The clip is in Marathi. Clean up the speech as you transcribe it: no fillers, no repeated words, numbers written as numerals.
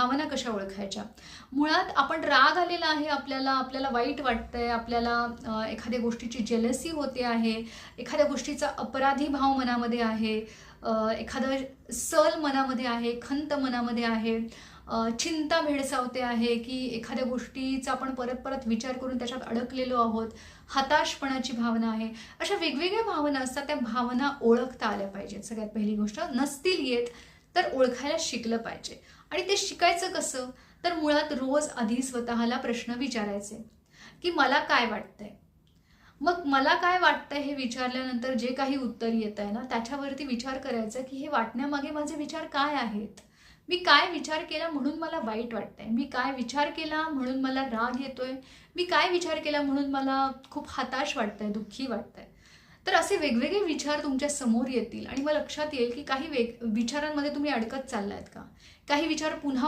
भावना कशा ओळखायच्या? मुळात आपण राग आलेला आहे आपल्याला वाईट वाटतंय, आपल्याला एखाद्या गोष्टीची जेलसी होते आहे, एखाद्या गोष्टीचा अपराधी भाव मनामध्ये आहे, एखादं सल मनामध्ये आहे, खंत मनामध्ये आहे, चिंता भेडसावते आहे, की एखाद्या गोष्टीचा आपण परत परत विचार करून त्याच्यात अडकलेलो आहोत, हताशपणाची भावना आहे. अशा वेगवेगळ्या भावना असतात, त्या भावना ओळखता आल्या पाहिजेत. सगळ्यात पहिली गोष्ट, नसतील येत तर ओळखायला शिकलं पाहिजे. आणि ते शिकायचं कसं? तर मुळात रोज आधी स्वतःला प्रश्न विचारायचे, की मला काय वाटतंय? मग मला काय वाटतंय हे विचारल्यानंतर जे काही उत्तर येत आहे ना, त्याच्यावरती विचार करायचा, की हे वाटण्यामागे माझे विचार काय आहेत? मी काय विचार केला म्हणून मला वाईट वाटतंय? मी काय विचार केला म्हणून मला राग येतोय? मी काय विचार केला म्हणून मला खूप हताश वाटतंय, दुःखी वाटतंय? तर असे वेगवेगळे विचार तुमच्या समोर येतील आणि मग लक्षात येईल, की काही विचारांमध्ये तुम्ही अडकत चाललायत का? काही विचार पुन्हा